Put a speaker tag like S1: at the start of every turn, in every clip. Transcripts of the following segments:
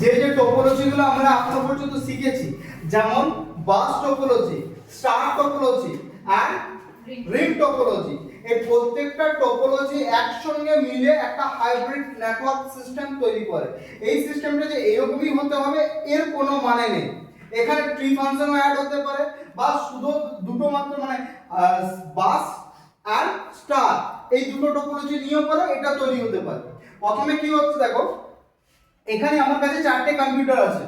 S1: যে যে টোপোলজিগুলো আমরা এখনো পর্যন্ত শিখেছি, যেমন bus topology, star topology and ring topology, এই প্রত্যেকটা টোপোলজি একসঙ্গে মিলে একটা হাইব্রিড নেটওয়ার্ক সিস্টেম তৈরি করে। এই সিস্টেমটা যে এরকমই হতে হবে এর কোনো মানে নেই। এখানে ট্রি ফাংশনও অ্যাড হতে পারে, বা শুধু দুটো মাত্র মানে বাস আর স্টার এই দুটো টোপোলজি নিয়েও পারে এটা তৈরি হতে পারে। প্রথমে কি হচ্ছে দেখো, এখানে আমার কাছে চারটে কম্পিউটার আছে,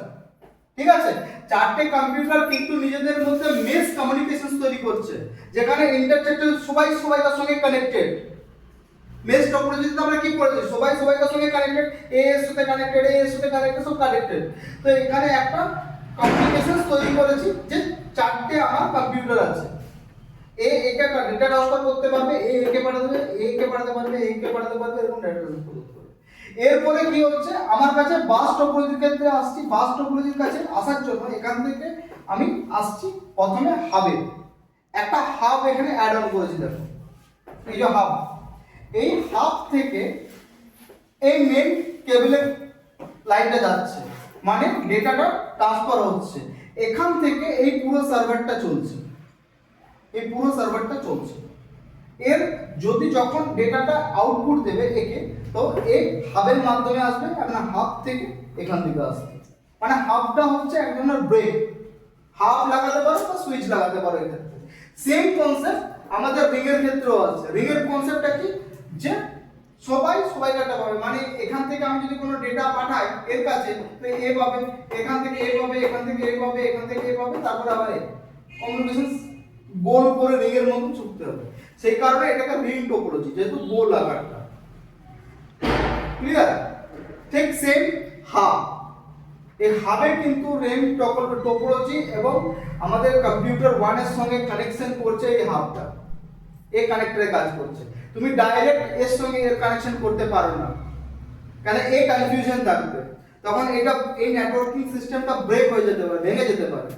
S1: ঠিক আছে? চারটে কম্পিউটার কিন্তু নিজেদের মধ্যে মেস কমিউনিকেশন তৈরি করছে, যেখানে ইন্টারনেটে সবাই সবার সঙ্গে কানেক্টেড। মেস টোপোলজিতে আমরা কি করেছি, সবাই সবার সঙ্গে কানেক্টেড, এ এর সাথে কানেক্টেড, এ এর সাথে কানেক্টেড, সব কানেক্টেড। তো এখানে একটা কমিউনিকেশন তৈরি করেছি যে চারটে আমার কম্পিউটার আছে, এ একে ডেটা ট্রান্সফার করতে পারবে, এ একে পাঠাতে পারবে, এ একে পাঠাতে পারবে, এ একে পাঠাতে পারবে, এরকম ডেটা ট্রান্সফার করতে পারবে। এরপরে কি হচ্ছে, আমার কাছে বাস টোপোলজির ক্ষেত্রে আসছি। বাস টোপোলজির কাছে আসার জন্য এখান থেকে আমি আসছি প্রথমে হাবে। একটা হাব এখানে অ্যাড অন করেছি, দেখো এই যে হাব, এই হাব থেকে এই মেন কেবলের লাইনটা যাচ্ছে, মানে ডেটাটা ট্রান্সফার হচ্ছে। এখান থেকে এই পুরো সার্ভারটা চলছে, এই পুরো সার্ভারটা চলছে। এর যদি যখন ডেটাটা আউটপুট দেবে একে, তো এই হাবের মাধ্যমে আসবে, আপনার হাব থেকে এখান থেকে আসবে। মানে হাবটা হচ্ছে এক ধরনের ব্রেক, হাব লাগাতে পারো বা সুইচ লাগাতে পারো। এক্ষেত্রে সেম কনসেপ্ট আমাদের রিং এর ক্ষেত্রেও আছে। রিং এর কনসেপ্টটা কি, যে সবাই কাটা পাবে, মানে এখান থেকে আমি যদি কোনো ডেটা পাঠাই এর কাছে, তো এ পাবে, এখান থেকে এ পাবে, এখান থেকে এ পাবে, এখান থেকে এ পাবে, তারপর আবার কমিউনিকেশন গোল করে রিং এর মতো চুকতে হবে। সেই কারণে এটাকে রিং টোপোলজি, যেহেতু গোল আকারটা। ক্লিয়ার? ঠিক সেম হাব, এই হাবে কিন্তু রিং টোপোলজি এবং আমাদের কম্পিউটার 1 এর সঙ্গে কানেকশন করছে এই হাবটা, এই কানেক্টরে কাজ করছে। তুমি ডাইরেক্ট এর সঙ্গে এর কানেকশন করতে পারো না, কারণ এই কনফিউশন থাকবে, তখন এটা এই নেটওয়ার্কিং সিস্টেমটা ব্রেক হয়ে যেতে পারে, ভেঙে যেতে পারে।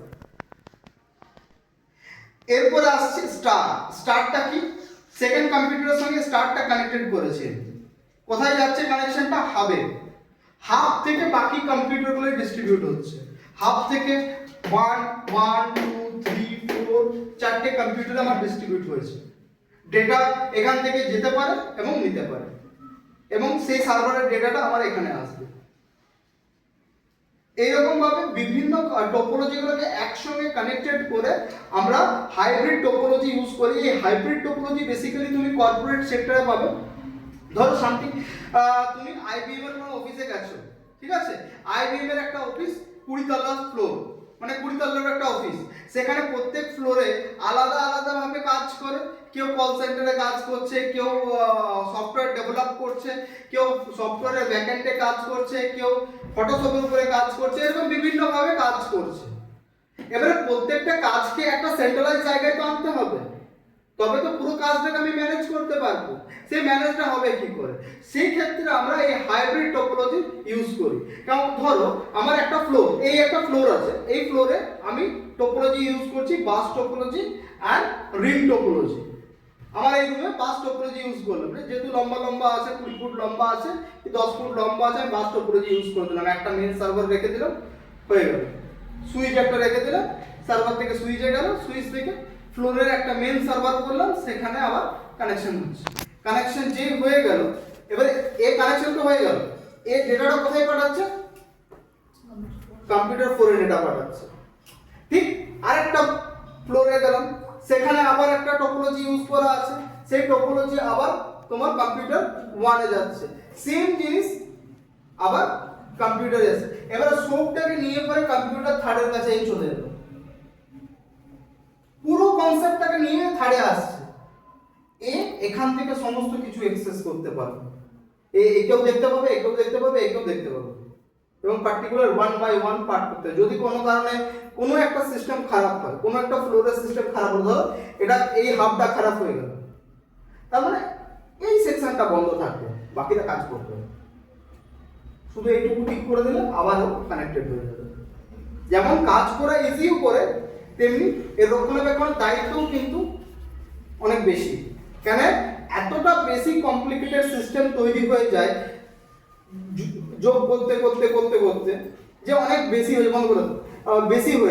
S1: এরপরে আসছে স্টার। স্টারটা কি, সেকেন্ড কম্পিউটারের সঙ্গে স্টারটা কানেক্টেড করেছে। কোথায় যাচ্ছে কানেকশনটা, হাবে। হাব থেকে বাকি কম্পিউটারগুলো ডিস্ট্রিবিউট হচ্ছে। হাব থেকে 1 1 2 3 4 চারটে কম্পিউটার আমার ডিস্ট্রিবিউট হয়েছে। ডেটা এখান থেকে যেতে পারে এবং নিতে পারে, এবং সেই সার্ভারের ডেটাটা আমার এখানে আসবে। এইরকম ভাবে বিভিন্ন টোপোলজিগুলোকে একসঙ্গে কানেক্টেড করে আমরা হাইব্রিড টোপোলজি ইউজ করি। এই হাইব্রিড টোপোলজি বেসিক্যালি তুমি কর্পোরেট সেক্টরে পাবে। ধরো সামথিং তুমি আইবিএম এর কোনো অফিসে গেছো, ঠিক আছে? আইবিএম এর একটা অফিস 20 তলা ফ্লোর, মানে 20 তলার একটা অফিস। সেখানে প্রত্যেক ফ্লোরে আলাদা আলাদা ভাবে কাজ করে। কেউ কল সেন্টারে কাজ করছে, কেউ সফটওয়্যার ডেভেলপ করছে, কেউ সফটওয়্যারের ব্যাকএন্ডে কাজ করছে, কেউ ফটোশপের উপরে কাজ করছে, এরকম বিভিন্ন ভাবে কাজ করছে। এবারে প্রত্যেকটা কাজকে একটা সেন্ট্রালাইজ জায়গায় তো আনতে হবে, তবে তো পুরো কাজটাকে আমি ম্যানেজ করতে পারবো। সেই ম্যানেজটা হবে কি করে, সেই ক্ষেত্রে আমরা এই হাইব্রিড টোপোলজি ইউজ করি। কারণ ধরো আমার একটা ফ্লোর, এই একটা ফ্লোর আছে, এই ফ্লোরে আমি টোপোলজি ইউজ করছি বাস টোপোলজি আর রিং টোপোলজি। আমার এই রুমে বাস টোপোলজি ইউজ করলাম, যেহেতু লম্বা লম্বা আছে, 20 ফুট লম্বা আছে, 10 ফুট লম্বা আছে, আমি বাস টোপোলজি ইউজ করে দিলাম। একটা মেন সার্ভার রেখে দিলাম, হয়ে গেল। সুইচ একটা রেখে দিলাম, সার্ভার থেকে সুইচে গেল, সুইচ থেকে ফ্লোরের একটা মেন সার্ভার করলাম, সেখানে আবার কানেকশন হচ্ছে। কানেকশন যে হয়ে গেল, এবারে এই কানেকশন তো হয়ে গেল, এই ডেটাটা কোথায় পাঠাচ্ছে, কম্পিউটার 4 এ ডেটা পাঠাচ্ছে। ঠিক আরেকটা ফ্লোরে গেলাম, সেখানে আবার একটা টোপোলজি ইউজ করা আছে, সেই টোপোলজি আবার তোমার কম্পিউটার 1 এ যাচ্ছে। সেম জিনিস আবার কম্পিউটারে আসে। এবারে সবটাকে নিয়ে পরে কম্পিউটার 3 এর কাছে চলে এলো, পুরো কনসেপ্টটাকে নিয়ে 3 এ আসছে। এখান থেকে সমস্ত কিছু অ্যাক্সেস করতে পারবে। একেও দেখতে পাবে, একেও দেখতে পাবে, একেও দেখতে পাবে, এবং পার্টিকুলার 1 বাই 1 পার্ট করতে। যদি কোনো কারণে কোনো একটা সিস্টেম খারাপ হয়, কোনো একটা ফ্লোরের সিস্টেম খারাপ হলো, ধরো এটা এই হাবটা খারাপ হয়ে গেল, তার মানে এই সেকশনটা বন্ধ থাকবে, বাকিটা কাজ করবে। শুধু এইটুকু ঠিক করে দিলে আবারও কানেক্টেড হয়ে যাবে। যেমন কাজ করা ইজিও করে, তেমনি এর রক্ষণাবেক্ষণ দায়িত্বও কিন্তু অনেক বেশি। কেন এতটা বেশি কমপ্লিকেটেড সিস্টেম তৈরি হয়ে যায়, যোগ করতে করতে করতে করতে যে অনেক বেশি হয়েছে, মনে করো বেশি হয়েছে।